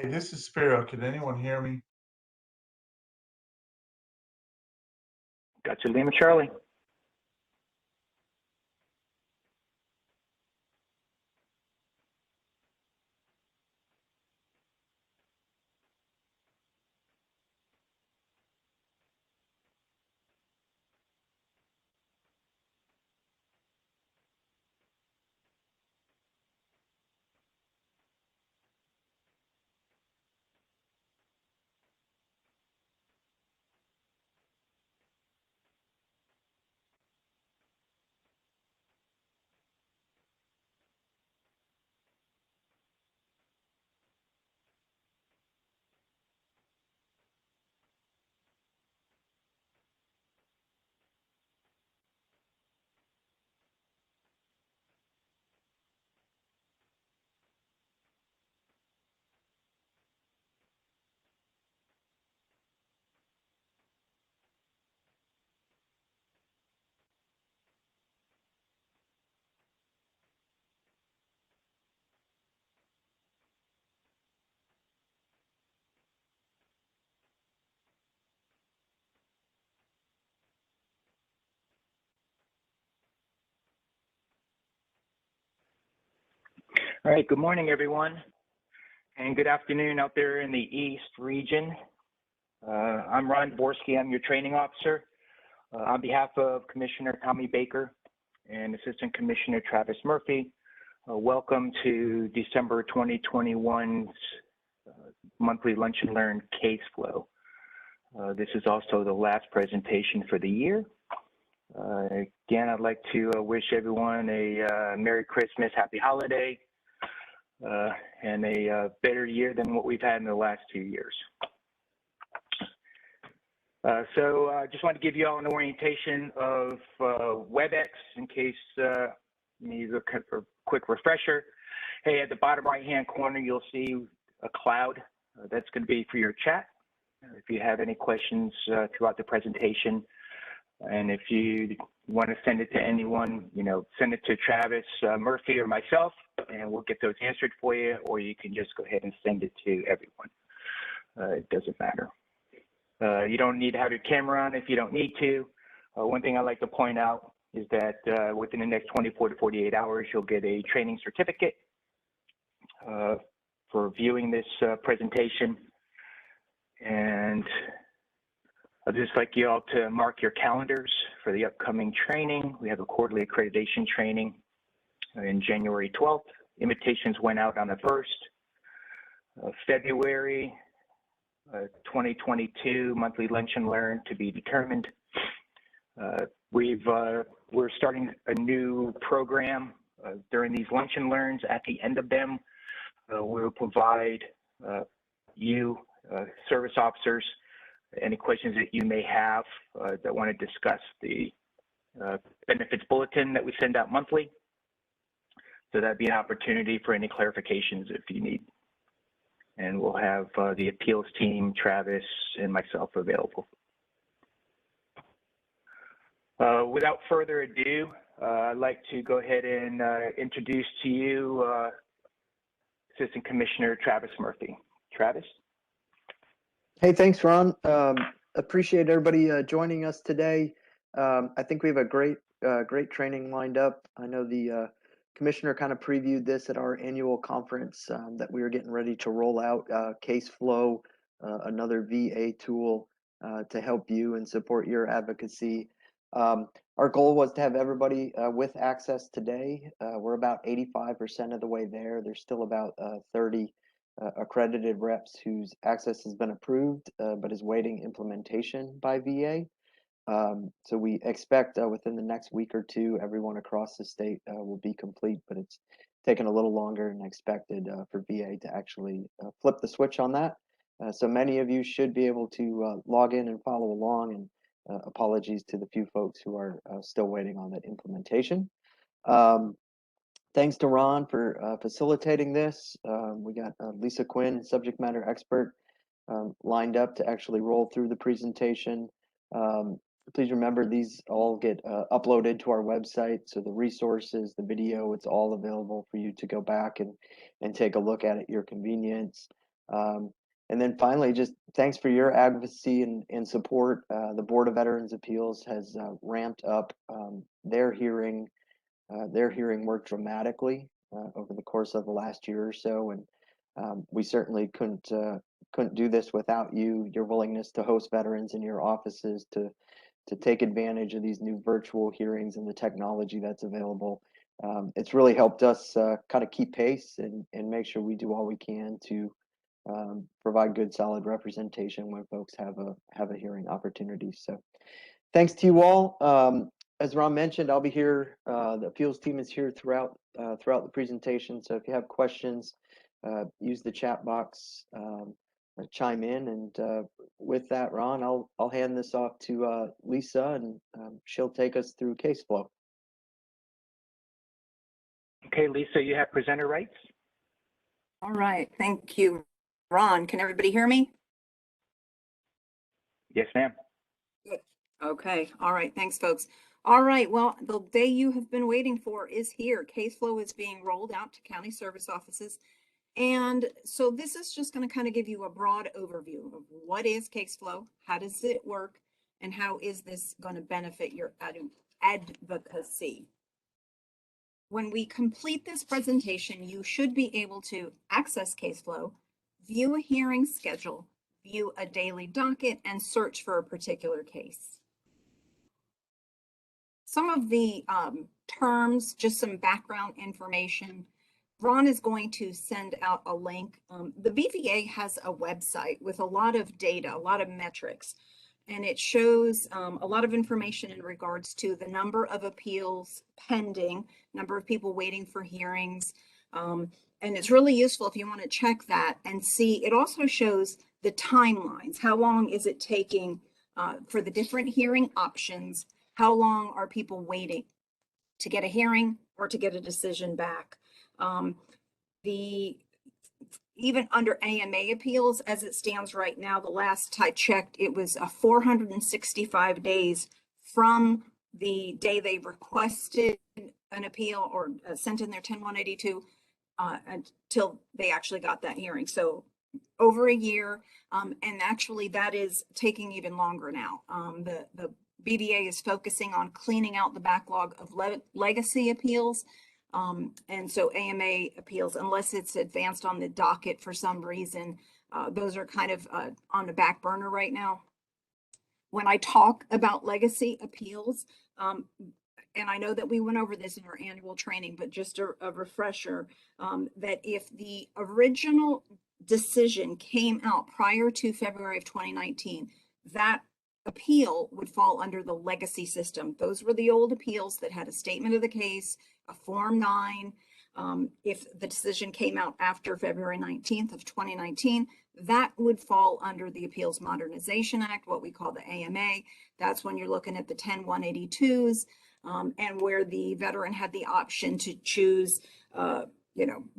Hey, this is Spiro. Can anyone hear me? Got you, Lima Charlie. All right, good morning, everyone, and good afternoon out there in the East region. I'm Ron Dvorsky. I'm your training officer. On behalf of Commissioner Tommy Baker and Assistant Commissioner Travis Murphy, welcome to December 2021's monthly Lunch and Learn Caseflow. This is also the last presentation for the year. Again, I'd like to wish everyone a Merry Christmas, Happy Holiday, and a better year than what we've had in the last 2 years. So I just want to give you all an orientation of WebEx in case you need a quick refresher. Hey, at the bottom right-hand corner, you'll see a cloud. That's going to be for your chat. If you have any questions throughout the presentation, and if you want to send it to anyone, send it to Travis Murphy or myself, and we'll get those answered for you, or you can just go ahead and send it to everyone. It doesn't matter. You don't need to have your camera on if you don't need to. One thing I like to point out is that within the next 24 to 48 hours, you'll get a training certificate for viewing this presentation. And I'd just like you all to mark your calendars for the upcoming training. We have a quarterly accreditation training in January 12th. Invitations went out on the 1st. February 2022 monthly Lunch and Learn to be determined. We're starting a new program during these Lunch and Learns. At the end of them, we'll provide you, service officers, any questions that you may have that want to discuss the benefits bulletin that we send out monthly. So that'd be an opportunity for any clarifications if you need. And we'll have the appeals team, Travis, and myself available. Without further ado, I'd like to go ahead and introduce to you Assistant Commissioner Travis Murphy. Travis? Hey, thanks, Ron. Appreciate everybody joining us today. I think we have a great training lined up. I know the Commissioner kind of previewed this at our annual conference that we were getting ready to roll out Caseflow, another VA tool to help you and support your advocacy. Our goal was to have everybody with access today. We're about 85% of the way there. There's still about 30 accredited reps whose access has been approved but is waiting implementation by VA. So we expect within the next week or two, everyone across the state will be complete, but it's taken a little longer than expected for VA to actually flip the switch on that. So many of you should be able to log in and follow along, and apologies to the few folks who are still waiting on that implementation. Thanks to Ron for facilitating this. We got Lisa Quinn, subject matter expert, lined up to actually roll through the presentation. Please remember these all get uploaded to our website. So the resources, the video, it's all available for you to go back and take a look at your convenience. And then finally, just thanks for your advocacy and support. The Board of Veterans Appeals has ramped up their hearing work dramatically over the course of the last year or so, and we certainly couldn't do this without you. Your willingness to host veterans in your offices, to take advantage of these new virtual hearings and the technology that's available. It's really helped us kind of keep pace and make sure we do all we can to provide good, solid representation when folks have a hearing opportunity. So, thanks to you all. As Ron mentioned, I'll be here. The appeals team is here throughout the presentation. So if you have questions, use the chat box, chime in. And with that, Ron, I'll hand this off to Lisa, and she'll take us through Caseflow. Okay, Lisa, you have presenter rights. All right, thank you, Ron. Can everybody hear me? Yes, ma'am. Good. Okay, all right, thanks, folks. All right, well, the day you have been waiting for is here. Caseflow is being rolled out to county service offices. And so this is just going to kind of give you a broad overview of what is Caseflow, how does it work, and how is this going to benefit your advocacy. When we complete this presentation, you should be able to access Caseflow, view a hearing schedule, view a daily docket, and search for a particular case. Some of the terms, just some background information. Ron is going to send out a link. The BVA has a website with a lot of data, a lot of metrics, and it shows a lot of information in regards to the number of appeals pending, number of people waiting for hearings. And it's really useful if you want to check that and see. It also shows the timelines. How long is it taking for the different hearing options? How long are people waiting to get a hearing or to get a decision back? Even under AMA appeals, as it stands right now, the last I checked, it was 465 days from the day they requested an appeal or sent in their 10-182 until they actually got that hearing. So over a year, and actually that is taking even longer now. The BVA is focusing on cleaning out the backlog of legacy appeals. And so AMA appeals, unless it's advanced on the docket for some reason, those are kind of on the back burner right now. When I talk about legacy appeals, and I know that we went over this in our annual training, but just a refresher, that if the original decision came out prior to February of 2019, that appeal would fall under the legacy system. Those were the old appeals that had a statement of the case, a Form 9. If the decision came out after February 19th of 2019, that would fall under the Appeals Modernization Act, what we call the AMA. That's when you're looking at the 10-182s, and where the veteran had the option to choose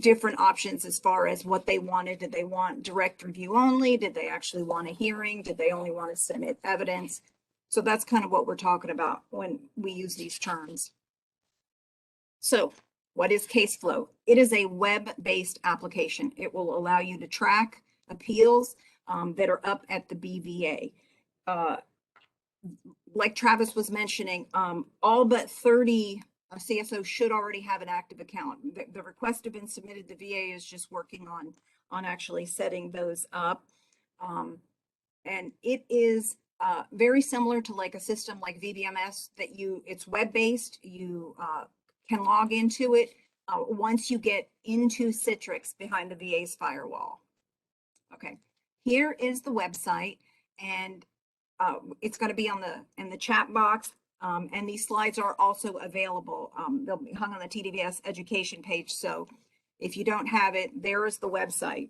different options as far as what they wanted. Did they want direct review only? Did they actually want a hearing? Did they only want to submit evidence? So that's kind of what we're talking about when we use these terms. So what is Caseflow? It is a web-based application. It will allow you to track appeals that are up at the BVA. Like Travis was mentioning, all but 30 CSO should already have an active account. The requests have been submitted. The VA is just working on actually setting those up. And it is very similar to like a system like VBMS that it's web-based. You can log into it once you get into Citrix behind the VA's firewall. Okay, here is the website, and it's going to be in the chat box. And these slides are also available. They'll be hung on the TDVS education page. So if you don't have it, there is the website.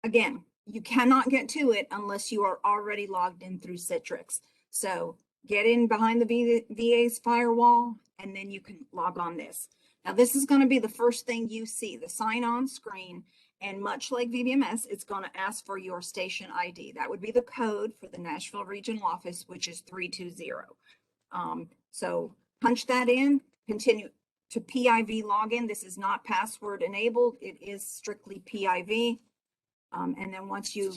Again, you cannot get to it unless you are already logged in through Citrix. So get in behind the VA's firewall, and then you can log on this. Now, this is going to be the first thing you see, the sign-on screen. And much like VBMS, it's going to ask for your station ID. That would be the code for the Nashville Regional Office, which is 320. So punch that in, continue to PIV login. This is not password enabled. It is strictly PIV. And then once you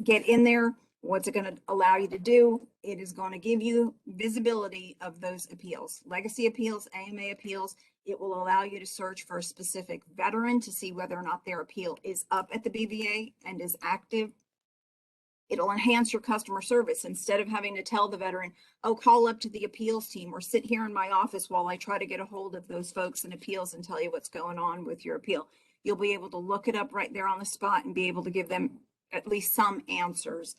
get in there, what's it going to allow you to do? It is going to give you visibility of those appeals, legacy appeals, AMA appeals. It will allow you to search for a specific veteran to see whether or not their appeal is up at the BVA and is active. It'll enhance your customer service. Instead of having to tell the veteran, oh, call up to the appeals team or sit here in my office while I try to get a hold of those folks in appeals and tell you what's going on with your appeal. You'll be able to look it up right there on the spot and be able to give them at least some answers.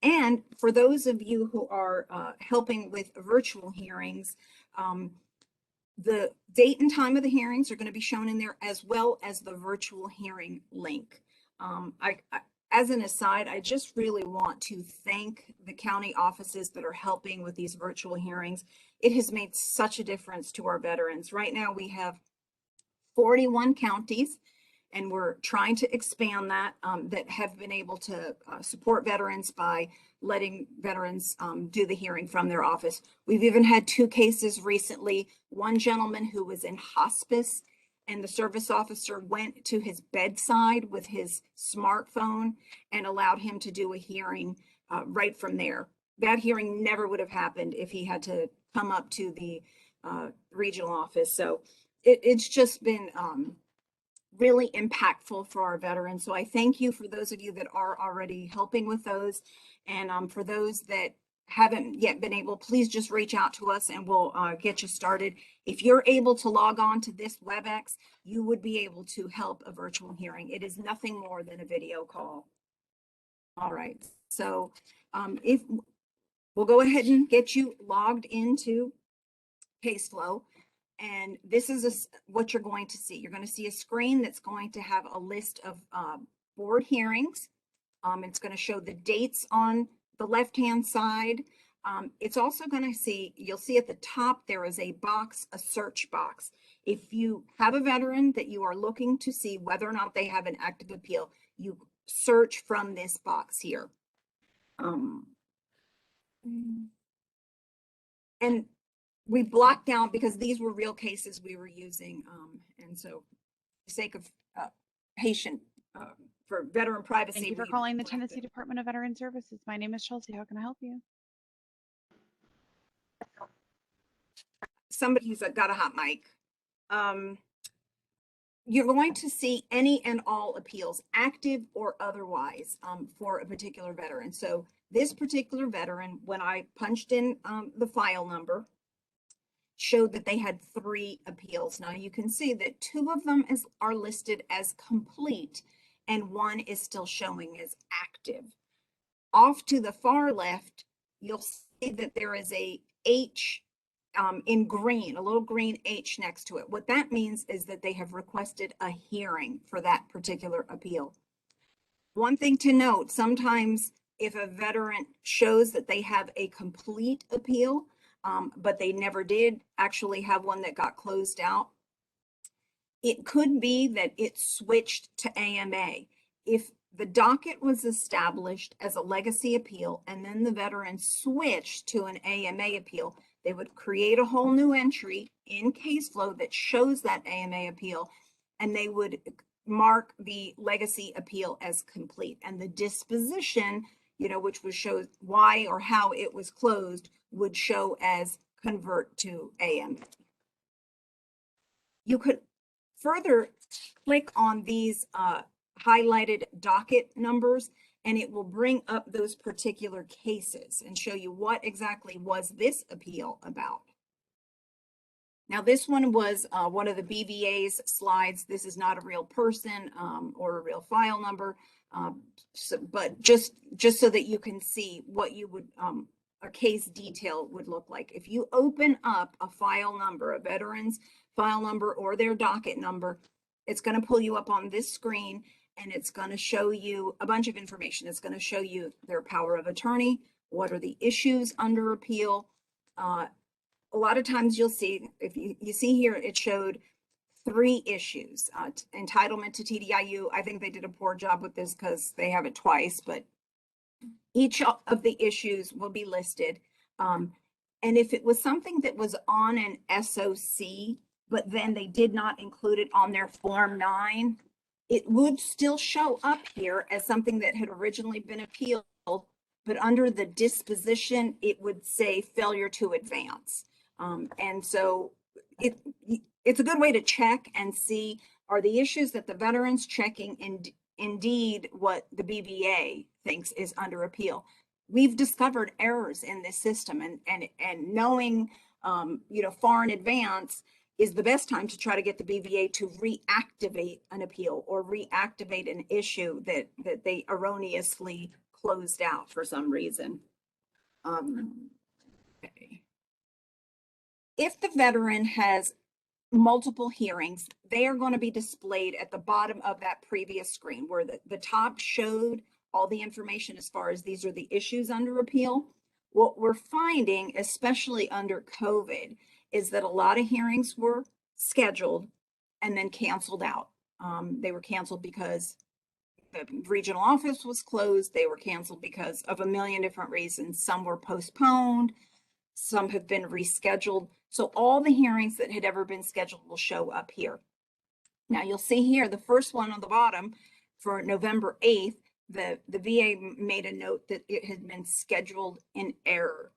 And for those of you who are helping with virtual hearings, the date and time of the hearings are going to be shown in there, as well as the virtual hearing link. As an aside, I just really want to thank the county offices that are helping with these virtual hearings. It has made such a difference to our veterans. Right now we have 41 counties, and we're trying to expand that, that have been able to support veterans by letting veterans do the hearing from their office. We've even had 2 cases recently. One gentleman who was in hospice, and the service officer went to his bedside with his smartphone and allowed him to do a hearing right from there. That hearing never would have happened if he had to come up to the regional office. So it's just been really impactful for our veterans. So I thank you for those of you that are already helping with those. And for those that haven't yet been able, please just reach out to us and we'll get you started. If you're able to log on to this WebEx, you would be able to help a virtual hearing. It is nothing more than a video call. All right, so if we'll go ahead and get you logged into Caseflow. And this is what you're going to see. You're going to see a screen that's going to have a list of board hearings. It's going to show the dates on the left-hand side. It's also going to see, you'll see at the top, there is a box, a search box. If you have a veteran that you are looking to see whether or not they have an active appeal, you search from this box here. And we blocked out because these were real cases we were using. And so for the sake of patient, for veteran privacy. Thank you for calling the Tennessee Department of Veteran Services. My name is Chelsea. How can I help you? Somebody who's got a hot mic. You're going to see any and all appeals, active or otherwise, for a particular veteran. So this particular veteran, when I punched in the file number, showed that they had 3 appeals. Now you can see that 2 of them are listed as complete and 1 is still showing as active. Off to the far left, you'll see that there is a H in green, a little green H next to it. What that means is that they have requested a hearing for that particular appeal. One thing to note, sometimes if a veteran shows that they have a complete appeal, but they never did actually have one that got closed out, it could be that it switched to AMA. If the docket was established as a legacy appeal and then the veteran switched to an AMA appeal, they would create a whole new entry in Caseflow that shows that AMA appeal, and they would mark the legacy appeal as complete. And the disposition, which would show why or how it was closed, would show as convert to AMA. You could further click on these highlighted docket numbers, and it will bring up those particular cases and show you what exactly was this appeal about. Now, this one was one of the BVA's slides. This is not a real person or a real file number, but just so that you can see what you would, a case detail would look like. If you open up a file number, a veteran's file number or their docket number, it's going to pull you up on this screen, and it's going to show you a bunch of information. It's going to show you their power of attorney, what are the issues under appeal. A lot of times you'll see, if you see here, it showed 3 issues. Entitlement to TDIU, I think they did a poor job with this because they have it twice, but each of the issues will be listed. And if it was something that was on an SOC, but then they did not include it on their Form 9, it would still show up here as something that had originally been appealed, but under the disposition, it would say failure to advance. And so it's a good way to check and see, are the issues that the veteran's checking indeed what the BVA thinks is under appeal? We've discovered errors in this system, and knowing, far in advance is the best time to try to get the BVA to reactivate an appeal or reactivate an issue that they erroneously closed out for some reason. Okay. If the veteran has multiple hearings, they are going to be displayed at the bottom of that previous screen where the top showed all the information as far as these are the issues under appeal. What we're finding, especially under COVID, is that a lot of hearings were scheduled and then canceled out. They were canceled because the regional office was closed. They were canceled because of a million different reasons. Some were postponed. Some have been rescheduled. So all the hearings that had ever been scheduled will show up here. Now you'll see here, the first one on the bottom for November 8th, the VA made a note that it had been scheduled in error.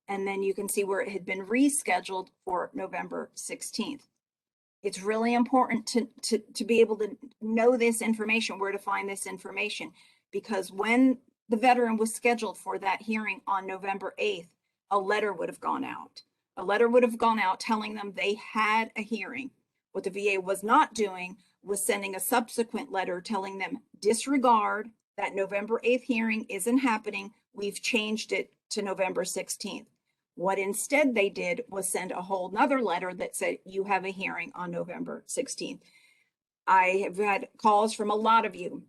And then you can see where it had been rescheduled for November 16th. It's really important to be able to know this information, where to find this information, because when the veteran was scheduled for that hearing on November 8th, a letter would have gone out. A letter would have gone out telling them they had a hearing. What the VA was not doing was sending a subsequent letter telling them, disregard, that November 8th hearing isn't happening. We've changed it to November 16th. What instead they did was send a whole nother letter that said, you have a hearing on November 16th. I have had calls from a lot of you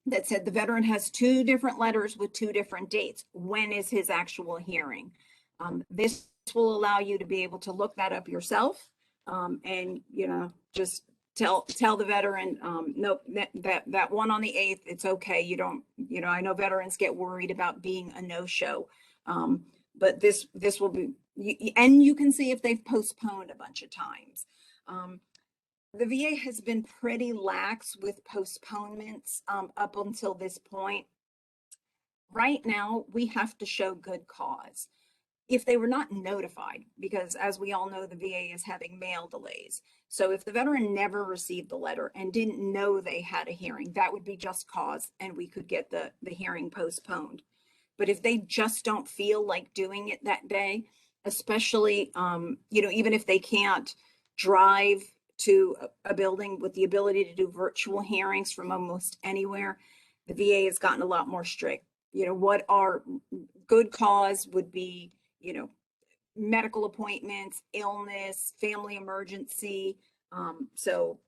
that said the veteran has two different letters with two different dates. When is his actual hearing? This will allow you to be able to look that up yourself, and just tell the veteran, nope, that one on the 8th, it's okay. You don't, I know veterans get worried about being a no-show, but this will be, and you can see if they've postponed a bunch of times. The VA has been pretty lax with postponements up until this point. Right now, we have to show good cause. If they were not notified, because as we all know, the VA is having mail delays. So if the veteran never received the letter and didn't know they had a hearing, that would be just cause, and we could get the hearing postponed. But if they just don't feel like doing it that day, especially, even if they can't drive to a building with the ability to do virtual hearings from almost anywhere, the VA has gotten a lot more strict. What our good cause would be, medical appointments, illness, family emergency. So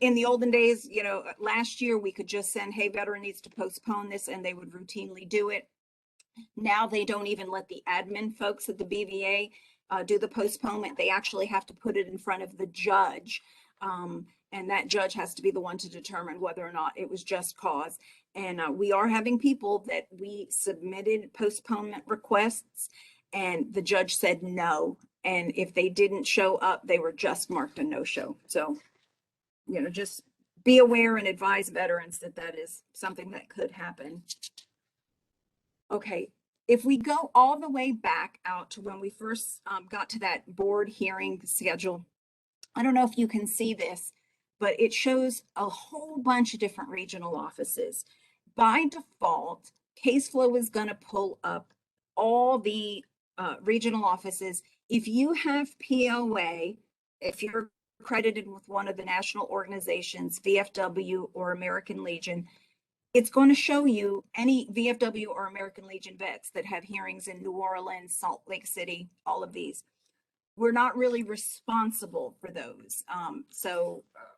in the olden days, last year we could just send, hey, veteran needs to postpone this, and they would routinely do it. Now they don't even let the admin folks at the BVA do the postponement. They actually have to put it in front of the judge. And that judge has to be the one to determine whether or not it was just cause. And we are having people that we submitted postponement requests and the judge said no. And if they didn't show up, they were just marked a no-show. So, just be aware and advise veterans that is something that could happen. Okay, if we go all the way back out to when we first got to that board hearing schedule, I don't know if you can see this, but it shows a whole bunch of different regional offices. By default, Caseflow is going to pull up all the regional offices. If you have POA, if you're accredited with one of the national organizations, VFW or American Legion, it's going to show you any VFW or American Legion vets that have hearings in New Orleans, Salt Lake City, all of these. We're not really responsible for those.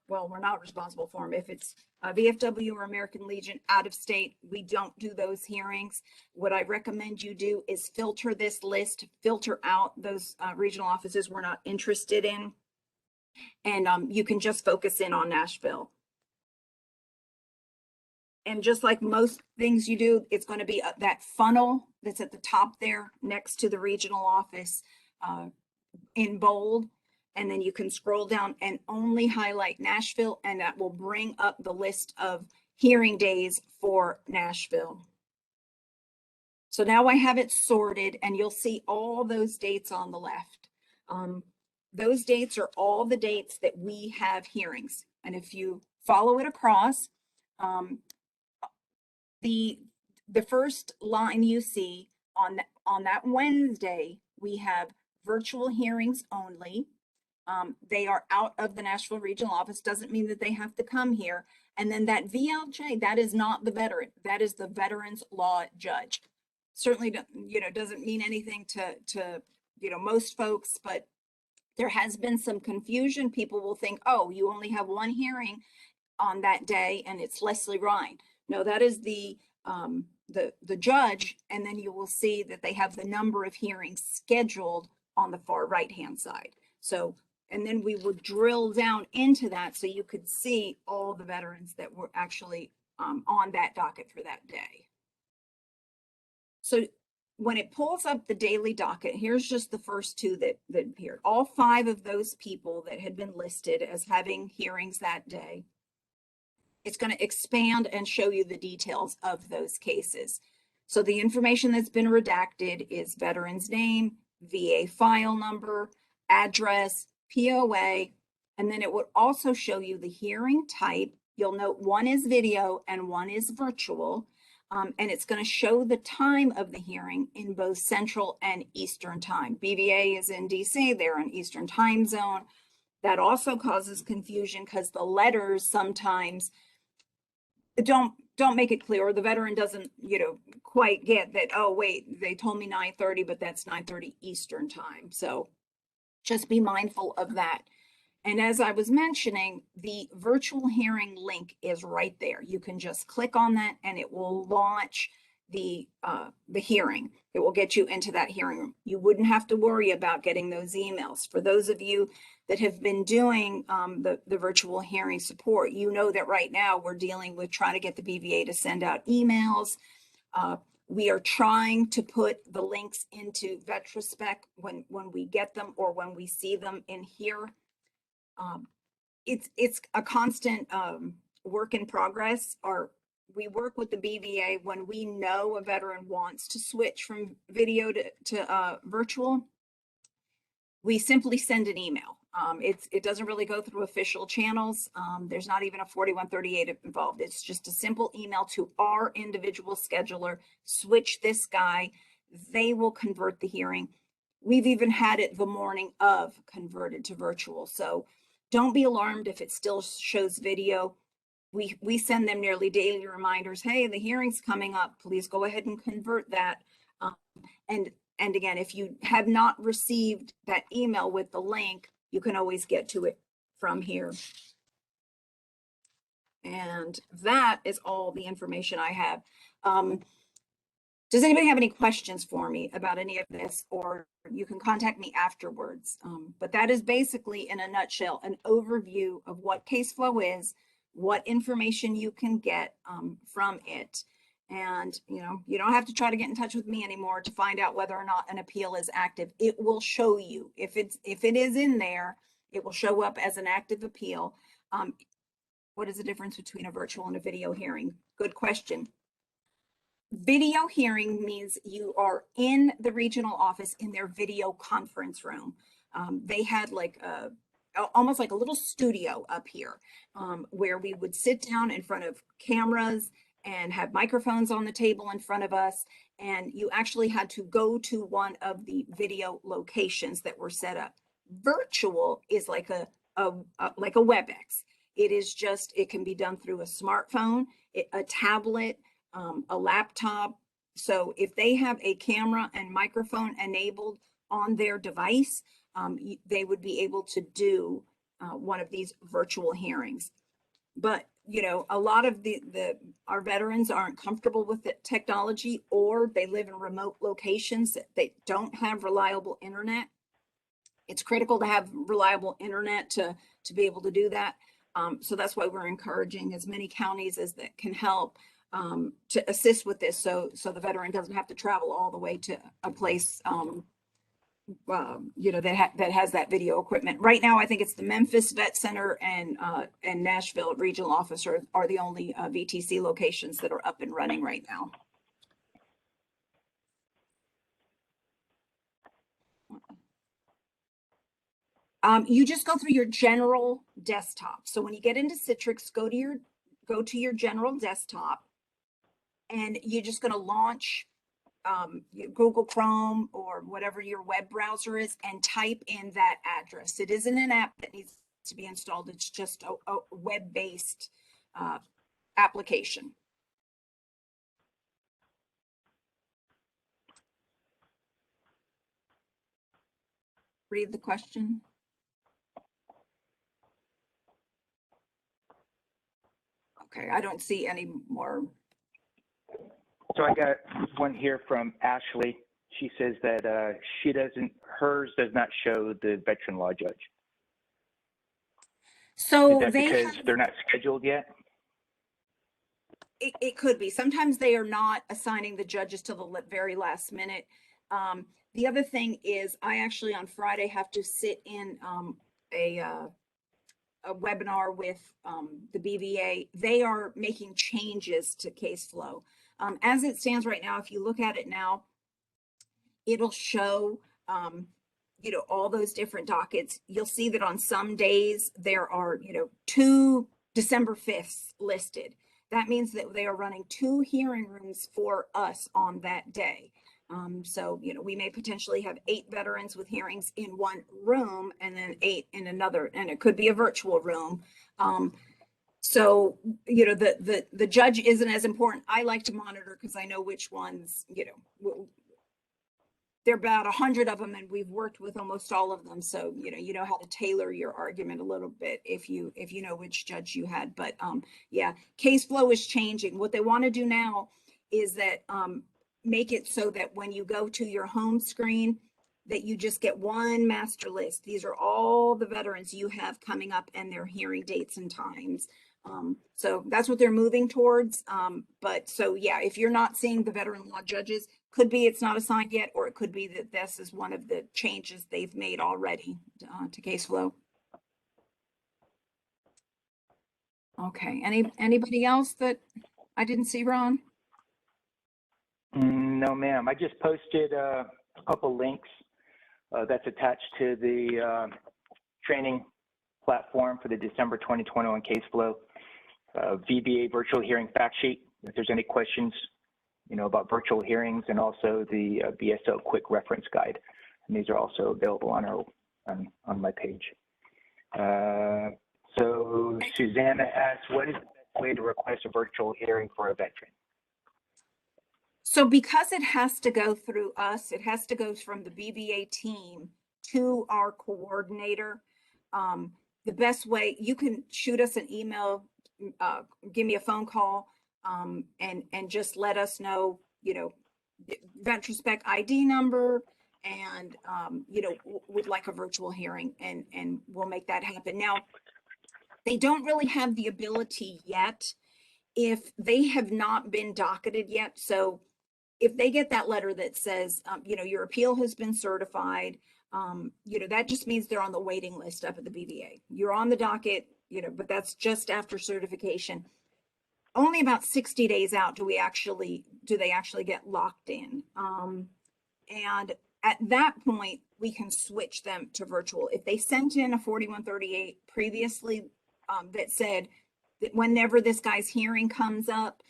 We're not responsible for them. If it's VFW or American Legion out of state, we don't do those hearings. What I recommend you do is filter this list, filter out those regional offices we're not interested in. And you can just focus in on Nashville. And just like most things you do, it's going to be that funnel that's at the top there next to the regional office in bold. and then you can scroll down and only highlight Nashville, and that will bring up the list of hearing days for Nashville. So now I have it sorted, and you'll see all those dates on the left. Those dates are all the dates that we have hearings. And if you follow it across, the first line you see on that Wednesday, we have virtual hearings only. They are out of the Nashville regional office. Doesn't mean that they have to come here. And then that VLJ, that is not the veteran. That is the veterans law judge. Certainly, doesn't mean anything to most folks, but there has been some confusion. People will think, oh, you only have one hearing on that day, and it's Leslie Ryan. No, that is the judge, and then you will see that they have the number of hearings scheduled on the far right-hand side. So, and then we would drill down into that so you could see all the veterans that were actually on that docket for that day. So when it pulls up the daily docket, here's just the first two that appeared. All 5 of those people that had been listed as having hearings that day. It's going to expand and show you the details of those cases. So the information that's been redacted is veteran's name, VA file number, address, POA, and then it would also show you the hearing type. You'll note one is video and one is virtual. And it's going to show the time of the hearing in both Central and Eastern time. BVA is in DC, they're in Eastern time zone. That also causes confusion because the letters sometimes don't make it clear, or the veteran doesn't, quite get that, oh, wait, they told me 9:30, but that's 9:30 Eastern time. So just be mindful of that. And as I was mentioning, the virtual hearing link is right there. You can just click on that and it will launch the hearing. It will get you into that hearing room. You wouldn't have to worry about getting those emails. For those of you that have been doing the virtual hearing support, you know that right now we're dealing with trying to get the BVA to send out emails. We are trying to put the links into VetraSpec when we get them or when we see them in here. It's a constant work in progress. We work with the BVA when we know a veteran wants to switch from video to virtual. We simply send an email. It doesn't really go through official channels. There's not even a 4138 involved. It's just a simple email to our individual scheduler, switch this guy. They will convert the hearing. We've even had it the morning of converted to virtual. So don't be alarmed if it still shows video. We send them nearly daily reminders. Hey, the hearing's coming up. Please go ahead and convert that. And again, if you have not received that email with the link, you can always get to it from here. And that is all the information I have. Does anybody have any questions for me about any of this, or you can contact me afterwards. But that is basically, in a nutshell, an overview of what Caseflow is, what information you can get from it. And, you don't have to try to get in touch with me anymore to find out whether or not an appeal is active. It will show you. If it is in there, it will show up as an active appeal. What is the difference between a virtual and a video hearing? Good question. Video hearing means you are in the regional office in their video conference room. They had like almost like a little studio up here where we would sit down in front of cameras and have microphones on the table in front of us. And you actually had to go to one of the video locations that were set up. Virtual is like a WebEx. It is just, it can be done through a smartphone, a tablet, a laptop. So if they have a camera and microphone enabled on their device, they would be able to do one of these virtual hearings. But a lot of our veterans aren't comfortable with the technology, or they live in remote locations that they don't have reliable internet. It's critical to have reliable internet to be able to do that. So that's why we're encouraging as many counties as that can help to assist with this, so the veteran doesn't have to travel all the way to a place that has that video equipment. Right now, I think it's the Memphis Vet Center and Nashville Regional Office are the only VTC locations that are up and running right now. You just go through your general desktop. So when you get into Citrix, go to your general desktop, and you're just going to launch Google Chrome or whatever your web browser is and type in that address. It isn't an app that needs to be installed. It's just a web-based application. Read the question. Okay, I don't see any more. So I got one here from Ashley. She says that hers does not show the veteran law judge. So is that because they're not scheduled yet? It could be. Sometimes they are not assigning the judges till the very last minute. The other thing is I actually on Friday have to sit in a webinar with the BVA. They are making changes to Caseflow. As it stands right now, if you look at it now, it'll show, all those different dockets. You'll see that on some days there are, 2 December 5th listed. That means that they are running 2 hearing rooms for us on that day. So, we may potentially have 8 veterans with hearings in one room and then 8 in another, and it could be a virtual room. So, the judge isn't as important. I like to monitor because I know which ones, there are about 100 of them and we've worked with almost all of them. So, you know how to tailor your argument a little bit if you know which judge you had. But yeah, Caseflow is changing. What they want to do now is that make it so that when you go to your home screen, that you just get one master list. These are all the veterans you have coming up and their hearing dates and times. So that's what they're moving towards. But so yeah, if you're not seeing the veteran law judges, could be it's not assigned yet, or it could be that this is one of the changes they've made already to Caseflow. Okay, anybody else that I didn't see, Ron? No, ma'am. I just posted a couple links that's attached to the training platform for the December 2021 Caseflow VBA virtual hearing fact sheet. If there's any questions, about virtual hearings, and also the BSO quick reference guide. And these are also available on my page. So Susanna asks, what is the best way to request a virtual hearing for a veteran? So because it has to go through us, it has to go from the BVA team to our coordinator. The best way, you can shoot us an email, give me a phone call, and just let us know, VeteranSpec ID number, and would like a virtual hearing, and we'll make that happen. Now, they don't really have the ability yet if they have not been docketed yet. So if they get that letter that says, your appeal has been certified, that just means they're on the waiting list up at the BVA. You're on the docket, but that's just after certification. Only about 60 days out do they actually get locked in. And at that point, we can switch them to virtual. If they sent in a 4138 previously that said that whenever this guy's hearing comes up,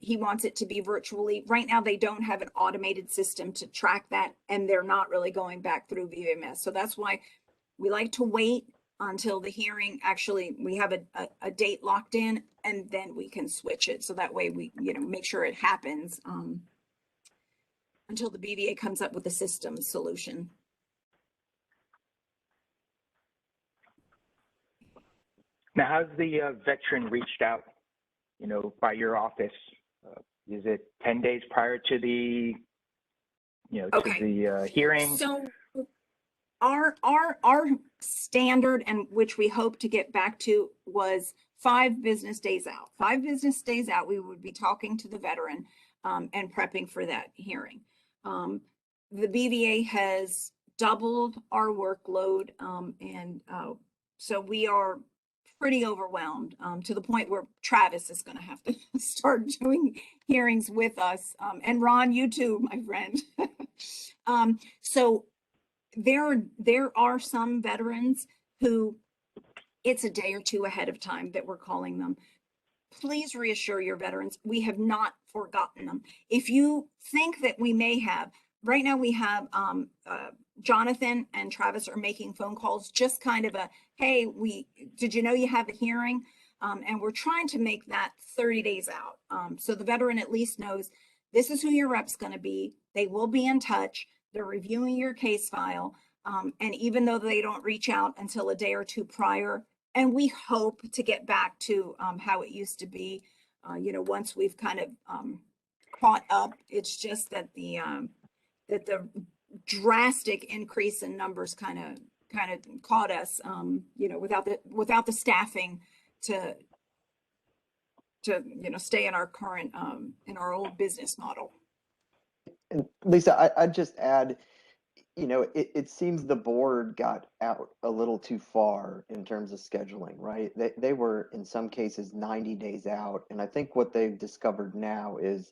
he wants it to be virtually. Right now, they don't have an automated system to track that, and they're not really going back through VMS. So that's why we like to wait until the hearing, actually, we have a date locked in, and then we can switch it. So that way we, make sure it happens until the BVA comes up with a system solution. Now, how's the veteran reached out, by your office? Is it 10 days prior to the, Okay. to the hearing? So our standard, and which we hope to get back to, was 5 business days out. 5 business days out, we would be talking to the veteran and prepping for that hearing. the BVA has doubled our workload, so we are pretty overwhelmed, to the point where Travis is going to have to start doing hearings with us. And Ron, you too, my friend. So there are some veterans who it's a day or two ahead of time that we're calling them. Please reassure your veterans, we have not forgotten them. If you think that we may have, right now we have Jonathan and Travis are making phone calls, just kind of a, hey, did you know you have a hearing? And we're trying to make that 30 days out. So the veteran at least knows this is who your rep's going to be. They will be in touch. They're reviewing your case file. And even though they don't reach out until a day or two prior, and we hope to get back to how it used to be, once we've kind of caught up. It's just that the drastic increase in numbers kind of caught us, without the staffing to stay in our current in our old business model. And Lisa, I'd just add, it seems the board got out a little too far in terms of scheduling, right? They were in some cases 90 days out. And I think what they've discovered now is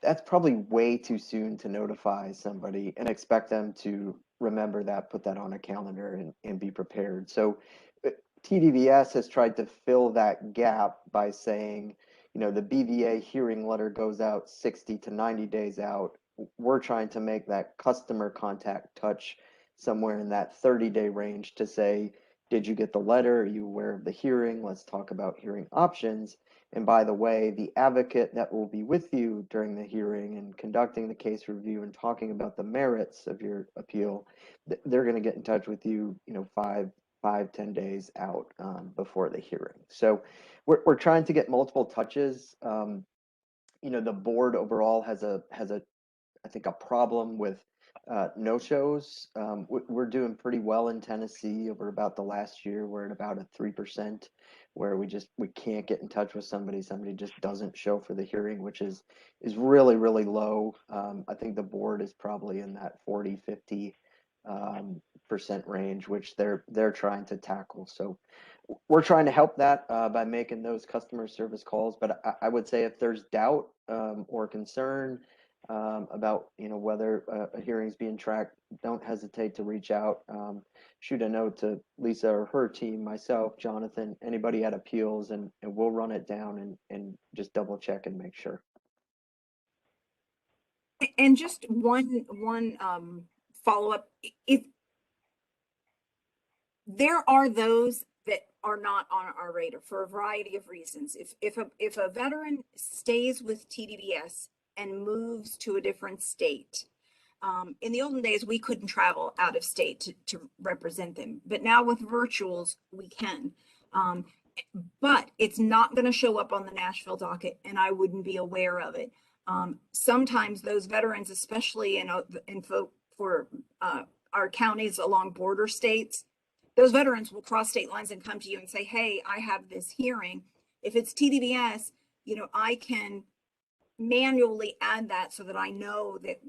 that's probably way too soon to notify somebody and expect them to remember that, put that on a calendar and be prepared. So TDVS has tried to fill that gap by saying, the BVA hearing letter goes out 60 to 90 days out. We're trying to make that customer contact touch somewhere in that 30-day range to say, did you get the letter? Are you aware of the hearing? Let's talk about hearing options. And by the way, the advocate that will be with you during the hearing and conducting the case review and talking about the merits of your appeal, they're going to get in touch with you, 10 days out before the hearing. So we're trying to get multiple touches. The board overall has I think a problem with no-shows. We're doing pretty well in Tennessee. Over about the last year, we're at about a 3% where we can't get in touch with somebody just doesn't show for the hearing, which is really, really low. I think the board is probably in that 40-50% range, which they're trying to tackle. So we're trying to help that by making those customer service calls. But I would say if there's doubt or concern about whether a hearing's being tracked, don't hesitate to reach out. Shoot a note to Lisa or her team, myself, Jonathan, anybody at Appeals, and we'll run it down and just double check and make sure. And just one follow-up, if there are those that are not on our radar for a variety of reasons. If a veteran stays with TDVS and moves to a different state, in the olden days, we couldn't travel out of state to represent them, but now with virtuals, we can. But it's not going to show up on the Nashville docket, and I wouldn't be aware of it. Sometimes those veterans, especially for our counties along border states, those veterans will cross state lines and come to you and say, hey, I have this hearing. If it's TDVS, I can manually add that so that I know that,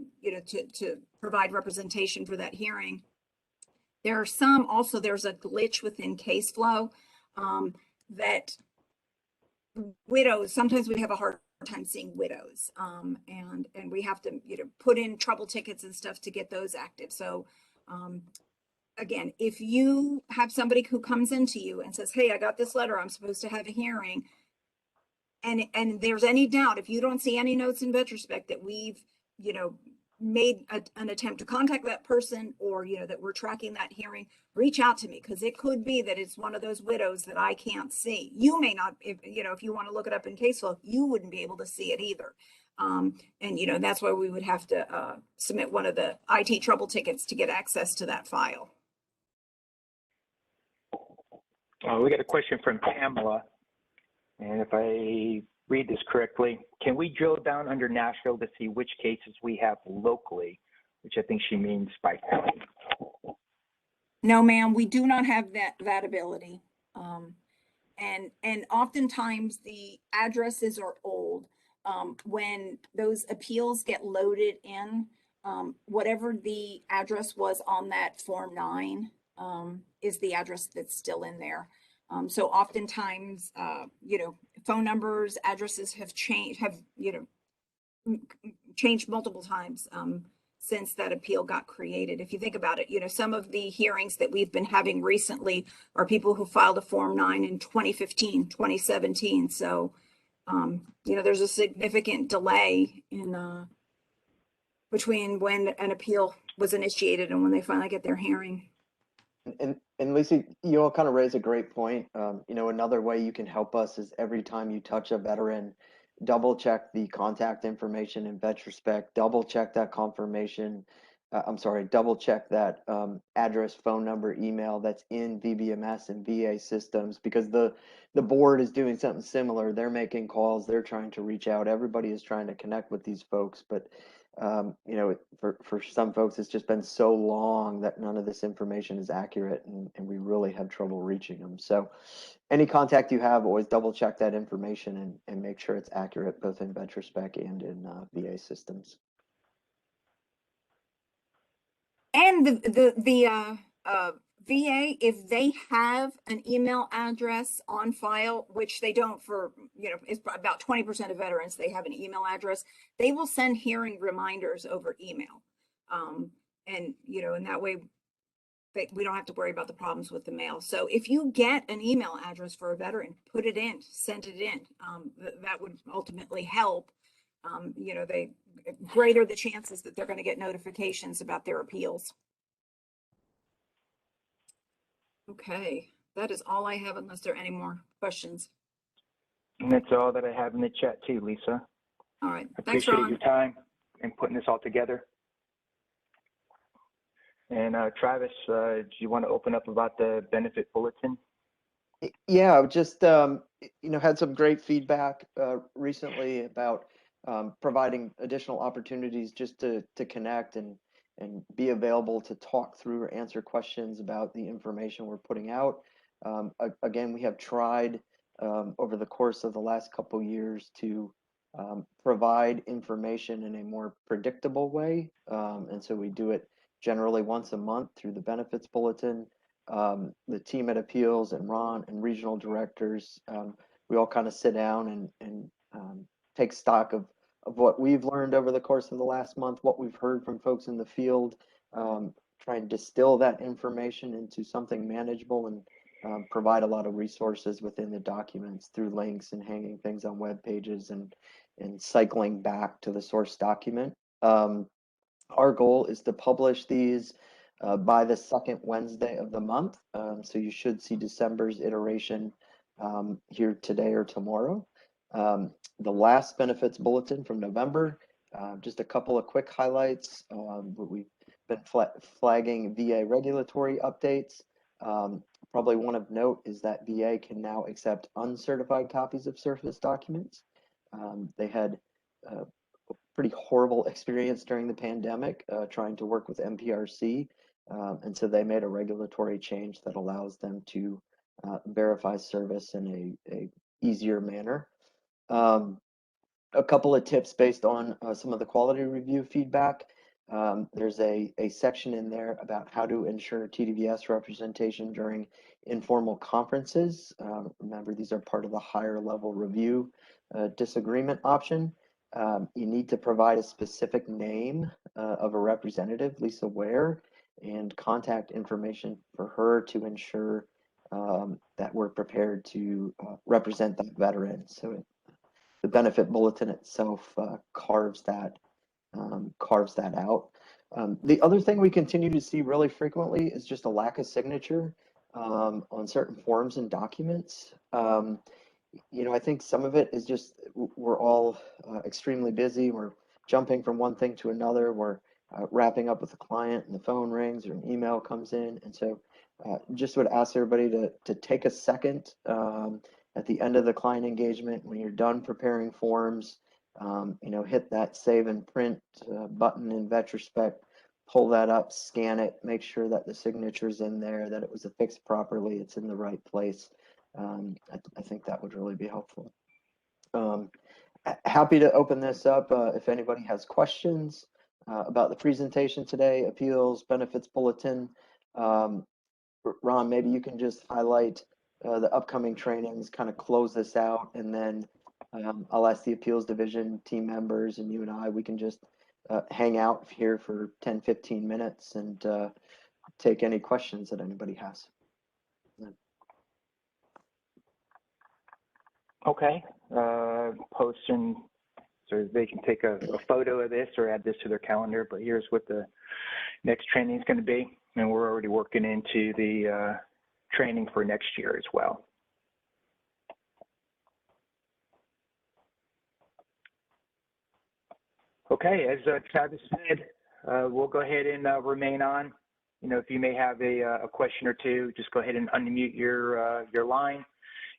to provide representation for that hearing. There are some, also there's a glitch within Caseflow that widows, sometimes we have a hard time seeing widows, and we have to, put in trouble tickets and stuff to get those active. So, again, if you have somebody who comes into you and says, hey, I got this letter, I'm supposed to have a hearing, and there's any doubt, if you don't see any notes in retrospect that we've, made an attempt to contact that person, or, that we're tracking that hearing, reach out to me, because it could be that it's one of those widows that I can't see. You may not, if you want to look it up in Caseflow, you wouldn't be able to see it either. And, that's why we would have to submit one of the IT trouble tickets to get access to that file. We got a question from Pamela, and if I read this correctly, can we drill down under Nashville to see which cases we have locally, which I think she means by county? No, ma'am, we do not have that ability. And oftentimes the addresses are old. When those appeals get loaded in, whatever the address was on that Form 9 is the address that's still in there. So oftentimes, phone numbers, addresses have changed, changed multiple times since that appeal got created. If you think about it, some of the hearings that we've been having recently are people who filed a Form 9 in 2015, 2017. So, there's a significant delay in between when an appeal was initiated and when they finally get their hearing. And Lisa, you all kind of raise a great point. Another way you can help us is every time you touch a veteran, double check the contact information in VetRespect, double check that confirmation. Double check that address, phone number, email that's in VBMS and VA systems, because the board is doing something similar. They're making calls, they're trying to reach out. Everybody is trying to connect with these folks, but for some folks, it's just been so long that none of this information is accurate, and we really have trouble reaching them. So any contact you have, always double check that information and make sure it's accurate, both in VetRespect and in VA systems. And the VA, if they have an email address on file, which they don't for, it's about 20% of veterans, they have an email address, they will send hearing reminders over email. And that way we don't have to worry about the problems with the mail. So if you get an email address for a veteran, put it in, send it in. That would ultimately help. They greater the chances that they're going to get notifications about their appeals. Okay, that is all I have unless there are any more questions. And that's all that I have in the chat too, Lisa. All right, I thanks, appreciate Ron. your time and putting this all together. And Travis, do you want to open up about the benefit bulletin? Yeah, I've just had some great feedback recently about providing additional opportunities just to connect and be available to talk through or answer questions about the information we're putting out. Again, we have tried over the course of the last couple years to provide information in a more predictable way, and so we do it generally once a month through the benefits bulletin. The team at Appeals and Ron and regional directors, we all kind of sit down and take stock of what we've learned over the course of the last month, what we've heard from folks in the field, try and distill that information into something manageable and provide a lot of resources within the documents through links and hanging things on web pages and cycling back to the source document. Our goal is to publish these by the second Wednesday of the month. So you should see December's iteration here today or tomorrow. The last benefits bulletin from November, just a couple of quick highlights. We've been flagging VA regulatory updates. Probably one of note is that VA can now accept uncertified copies of service documents. They had pretty horrible experience during the pandemic trying to work with MPRC. And so they made a regulatory change that allows them to verify service in a easier manner. A couple of tips based on some of the quality review feedback. There's a section in there about how to ensure TDVS representation during informal conferences. Remember, these are part of the higher level review disagreement option. You need to provide a specific name of a representative, Lisa Ware, and contact information for her to ensure that we're prepared to represent that veteran. So the benefit bulletin itself carves that out. The other thing we continue to see really frequently is just a lack of signature on certain forms and documents. I think some of it is just we're all extremely busy. We're jumping from one thing to another. We're wrapping up with a client and the phone rings or an email comes in. And so just would ask everybody to take a second at the end of the client engagement when you're done preparing forms, hit that save and print button in VetRespect, pull that up, scan it, make sure that the signature's in there, that it was affixed properly, it's in the right place. I think that would really be helpful. Happy to open this up if anybody has questions. about the presentation today, appeals, benefits bulletin. Ron, maybe you can just highlight the upcoming trainings, kind of close this out, and then I'll ask the appeals division team members and you and I, we can just hang out here for 10, 15 minutes and take any questions that anybody has. Okay, post and so they can take a photo of this or add this to their calendar, but here's what the next training is going to be. And we're already working into the training for next year as well. Okay, as Travis said, we'll go ahead and remain on. You know, if you may have a question or two, just go ahead and unmute your line.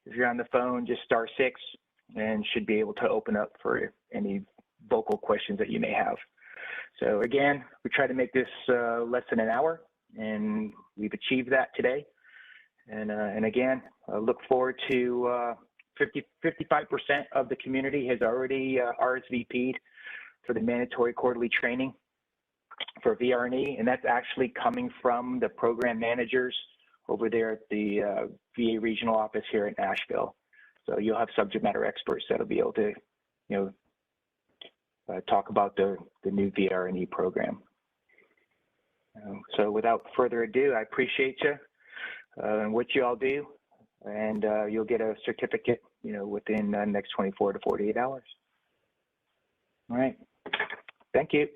If you're on the phone, just *6 and should be able to open up for any vocal questions that you may have. So again, we try to make this less than an hour, and we've achieved that today. And again, I look forward to 55% of the community has already RSVP'd for the mandatory quarterly training for VRE, and that's actually coming from the program managers over there at the VA regional office here in Nashville. So you'll have subject matter experts that'll be able to, you know, talk about the new VRE program. So without further ado, I appreciate you and what you all do, and you'll get a certificate, you know, within the next 24 to 48 hours. All right. Thank you.